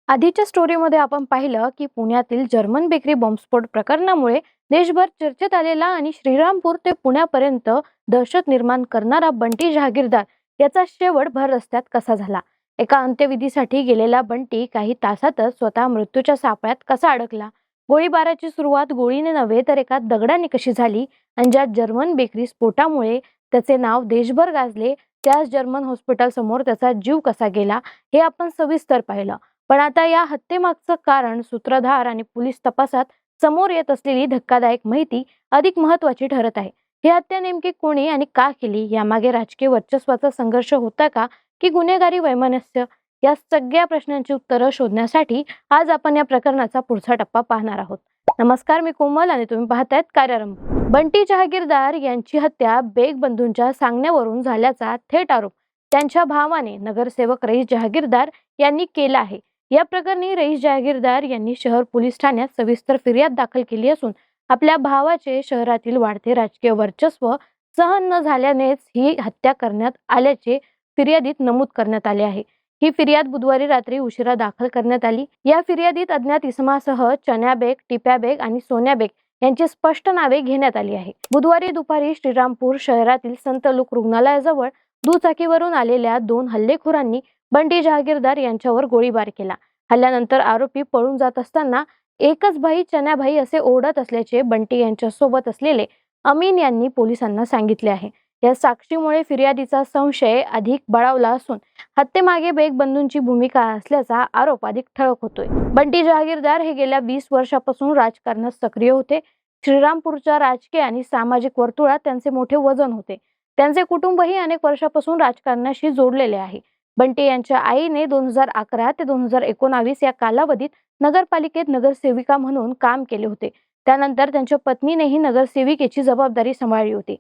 आधीच्या स्टोरीमध्ये आपण पाहिलं की पुण्यातील जर्मन बेकरी बॉम्बस्फोट प्रकरणामुळे देशभर चर्चेत आलेला आणि श्रीरामपूर ते पुण्यापर्यंत दहशत निर्माण करणारा बंटी जहागीरदार याचा शेवट भर रस्त्यात कसा झाला. एका अंत्यविधीसाठी गेलेला बंटी काही तासातच स्वतः मृत्यूच्या सापळ्यात कसा अडकला. गोळीबाराची सुरुवात गोळीने नव्हे तर एका दगडाने कशी झाली आणि ज्या जर्मन बेकरी स्फोटामुळे त्याचे नाव देशभर गाजले त्याच जर्मन हॉस्पिटल समोर त्याचा जीव कसा गेला हे आपण सविस्तर पाहिलं. पण आता या हत्येमागचं कारण, सूत्रधार आणि पोलीस तपासात समोर येत असलेली धक्कादायक माहिती अधिक महत्त्वाची ठरत आहे. ही हत्या नेमकी कोणी आणि का केली, यामागे राजकीय वर्चस्वाचा संघर्ष होता का की गुन्हेगारी वैमनस्य? या सगळ्या प्रश्नांची उत्तरं शोधण्यासाठी आज आपण या प्रकरणाचा पुढचा टप्पा पाहणार आहोत. नमस्कार, मी कोमल आणि तुम्ही पाहतायत कार्यरंभ. बंटी जहागीरदार यांची हत्या बेग बंधूंच्या सांगण्यावरून झाल्याचा थेट आरोप त्यांच्या भावाने नगरसेवक रईस जहागीरदार यांनी केला आहे. या प्रकरणी रईस जहागीरदार यांनी शहर पोलीस ठाण्यात सविस्तर फिर्याद दाखल केली असून आपल्या भावाचे शहरातील वाढते राजकीय वर्चस्व सहन न झाल्यानेच ही हत्या करण्यात आल्याचे फिर्यादीत नमूद करण्यात आले आहे. ही फिर्याद बुधवारी रात्री उशिरा दाखल करण्यात आली. या फिर्यादीत अज्ञात इसमासह चन्या बेग, टिप्या बेग आणि सोन्या बेग यांची स्पष्ट नावे घेण्यात आली आहे. बुधवारी दुपारी श्रीरामपूर शहरातील संत लूक रुग्णालयाजवळ दुचाकीवरून आलेल्या दोन हल्लेखोरांनी बंटी जहागीरदार यांच्यावर गोळीबार केला. हल्ल्यानंतर आरोपी पळून जात असताना एकच भाई चन्या भाई असे ओरडत असल्याचे बंटी यांच्या सोबत असलेले अमीन यांनी पोलिसांना सांगितले आहे. या साक्षीमुळे फिर्यादीचा संशय अधिक बळावला असून हत्येमागे बेग बंधूंची भूमिका असल्याचा आरोप अधिक ठळक होतोय. बंटी जहागीरदार हे गेल्या 20 वर्षापासून राजकारणात सक्रिय होते. श्रीरामपूरच्या राजकीय आणि सामाजिक वर्तुळात त्यांचे मोठे वजन होते. त्यांचे कुटुंबही अनेक वर्षापासून राजकारणाशी जोडलेले आहे. बंटी यांच्या आईने 2011 ते 2019 या कालावधीत नगरपालिकेत नगरसेविका म्हणून काम केले होते. त्यानंतर त्यांच्या पत्नीनेही नगरसेविकेची जबाबदारी सांभाळली होती.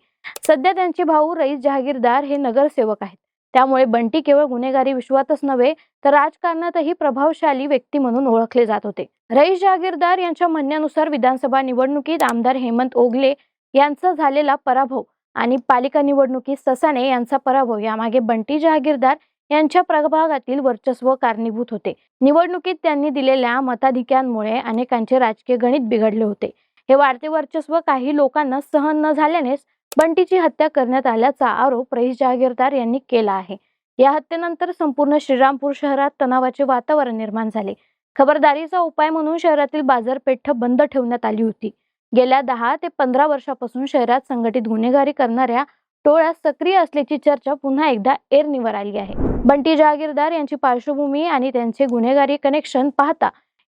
सध्या त्यांचे भाऊ रईस जहागीरदार हे नगरसेवक आहेत. त्यामुळे बंटी केवळ गुन्हेगारी विश्वातच नव्हे तर राजकारणातही प्रभावशाली व्यक्ती म्हणून ओळखले जात होते. रईस जहागीरदार यांच्या म्हणण्यानुसार विधानसभा निवडणुकीत आमदार हेमंत ओगले यांचा झालेला पराभव आणि पालिका निवडणुकीत ससाणे यांचा पराभव यामागे बंटी जहागीरदार यांच्या प्रभागातील वर्चस्व कारणीभूत होते. निवडणुकीत त्यांनी दिलेल्या मताधिक्यांमुळे अनेकांचे राजकीय गणित बिघडले होते. हे वाढते वर्चस्व काही लोकांना सहन न झाल्यानेच बंटीची हत्या करण्यात आल्याचा आरोप रईस जहागीरदार यांनी केला आहे. या हत्येनंतर संपूर्ण श्रीरामपूर शहरात तणावाचे वातावरण निर्माण झाले. खबरदारीचा उपाय म्हणून शहरातील बाजारपेठ बंद ठेवण्यात आली होती. गेल्या 10 ते 15 वर्षापासून शहरात संघटित गुन्हेगारी करणाऱ्या टोळ्या सक्रिय असल्याची चर्चा पुन्हा एकदा ऐरणीवर आली आहे. बंटी जहागीरदार यांची पार्श्वभूमी आणि त्यांचे गुन्हेगारी कनेक्शन पाहता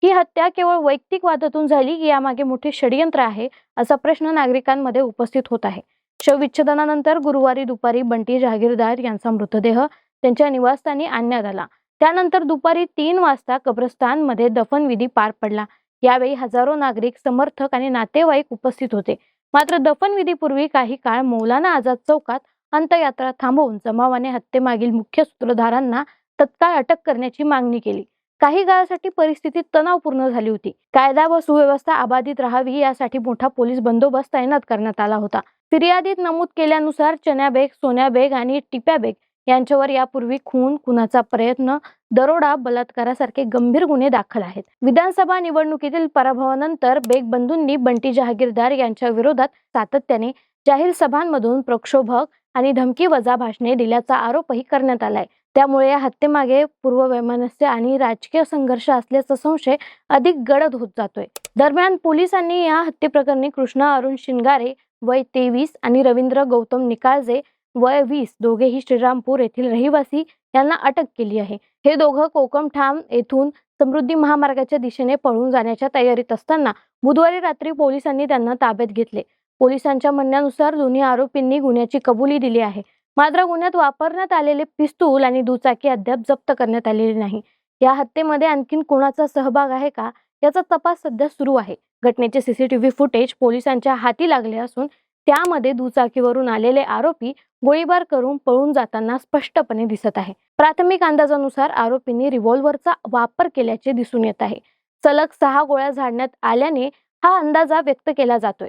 ही हत्या केवळ वैयक्तिक वादातून झाली की यामागे मोठे षडयंत्र आहे असा प्रश्न नागरिकांमध्ये उपस्थित होत आहे. शवविच्छेदनानंतर गुरुवारी दुपारी बंटी जहागीरदार यांचा मृतदेह त्यांच्या निवासस्थानी आणण्यात आला. त्यानंतर दुपारी 3 वाजता कब्रस्तानमध्ये दफनविधी पार पडला. यावेळी हजारो नागरिक, समर्थक आणि नातेवाईक उपस्थित होते. मात्र दफनविधीपूर्वी काही काळ मौलाना आझाद चौकात अंत्ययात्रा थांबवून जमावाने हत्येमागील मुख्य सूत्रधारांना तत्काळ अटक करण्याची मागणी केली. काही काळासाठी परिस्थिती तणावपूर्ण झाली होती. कायदा व सुव्यवस्था अबाधित राहावी यासाठी मोठा पोलीस बंदोबस्त तैनात करण्यात आला होता. फिर्यादीत नमूद केल्यानुसार चन्या बेग, सोन्या बेग आणि टिप्या बेग यांच्यावर यापूर्वी खून, खुनाचा प्रयत्न, दरोडा, बलात्कारासारखे गंभीर गुन्हे दाखल आहेत. विधानसभा निवडणुकीतील पराभवानंतर बेग बंधूंनी बंटी जहागीरदार यांच्या विरोधात सातत्याने जाहीर सभांमधून प्रक्षोभक आणि धमकीवजा भाषणे दिल्याचा आरोपही करण्यात आलाय. त्यामुळे या हत्येमागे पूर्ववैमनस्य आणि राजकीय संघर्ष असल्याचा संशय अधिक गडद होत जातोय. दरम्यान पोलिसांनी या हत्येप्रकरणी कृष्णा अरुण शिंगारे वय 23 आणि रवींद्र गौतम निकाळजे वय 20 दोघेही श्रीरामपूर येथील रहिवासी यांना अटक केली आहे. हे दोघं कोकमठाम येथून समृद्धी महामार्गाच्या दिशेने पळून जाण्याच्या तयारीत असताना बुधवारी रात्री पोलिसांनी त्यांना ताब्यात घेतले. पोलिसांच्या म्हणण्यानुसार दोन्ही आरोपींनी गुन्ह्याची कबुली दिली आहे. मात्र गुन्ह्यात वापरण्यात आलेले पिस्तूल आणि दुचाकी अद्याप जप्त करण्यात आलेले नाही. या हत्येमध्ये आणखीन कोणाचा सहभाग आहे का याचा तपास सध्या सुरू आहे. घटनेचे सीसीटीव्ही फुटेज पोलिसांच्या हाती लागले असून त्यामध्ये दुचाकीवरून आलेले आरोपी गोळीबार करून पळून जाताना स्पष्टपणे दिसत आहे. प्राथमिक अंदाजानुसार आरोपींनी रिव्हॉल्व्हरचा वापर केल्याचे दिसून येत आहे. सलग 6 गोळ्या झाडण्यात आल्याने हा अंदाजा व्यक्त केला जातोय.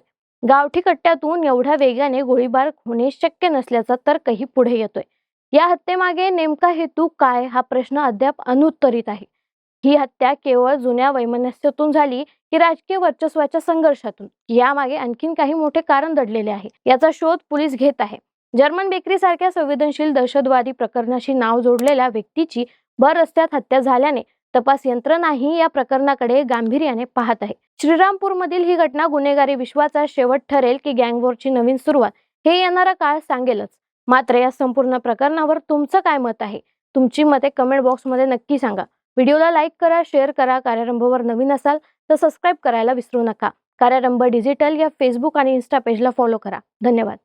गावठी कट्ट्यातून एवढ्या वेगाने गोळीबार होणे शक्य नसल्याचा तर्कही पुढे येतोय. या हत्येमागे नेमका हेतू काय हा प्रश्न अद्याप अनुत्तरित आहे. ही हत्या केवळ जुन्या वैमनस्यातून झाली की राजकीय वर्चस्वाच्या संघर्षातून? यामागे आणखीन काही मोठे कारण दडलेले आहे. याचा शोध पोलीस घेत आहे. जर्मन बेकरी सारख्या संवेदनशील दहशतवादी प्रकरणाशी नाव जोडलेल्या व्यक्तीची भर रस्त्यात हत्या झाल्याने तपास यंत्रणाही या प्रकरणाकडे गांभीर्याने पाहत आहे. श्रीरामपूरमधील ही घटना गुन्हेगारी विश्वाचा शेवट ठरेल की गँगवॉरची नवीन सुरुवात, हे येणारा काळ सांगेलच. मात्र या संपूर्ण प्रकरणावर तुमचं काय मत आहे? तुमची मते कमेंट बॉक्समध्ये नक्की सांगा. व्हिडिओला लाईक करा, शेअर करा. कार्यारंभवर नवीन असाल तर सबस्क्राईब करायला विसरू नका. कार्यारंभ डिजिटल या फेसबुक आणि इन्स्टा पेजला फॉलो करा. धन्यवाद.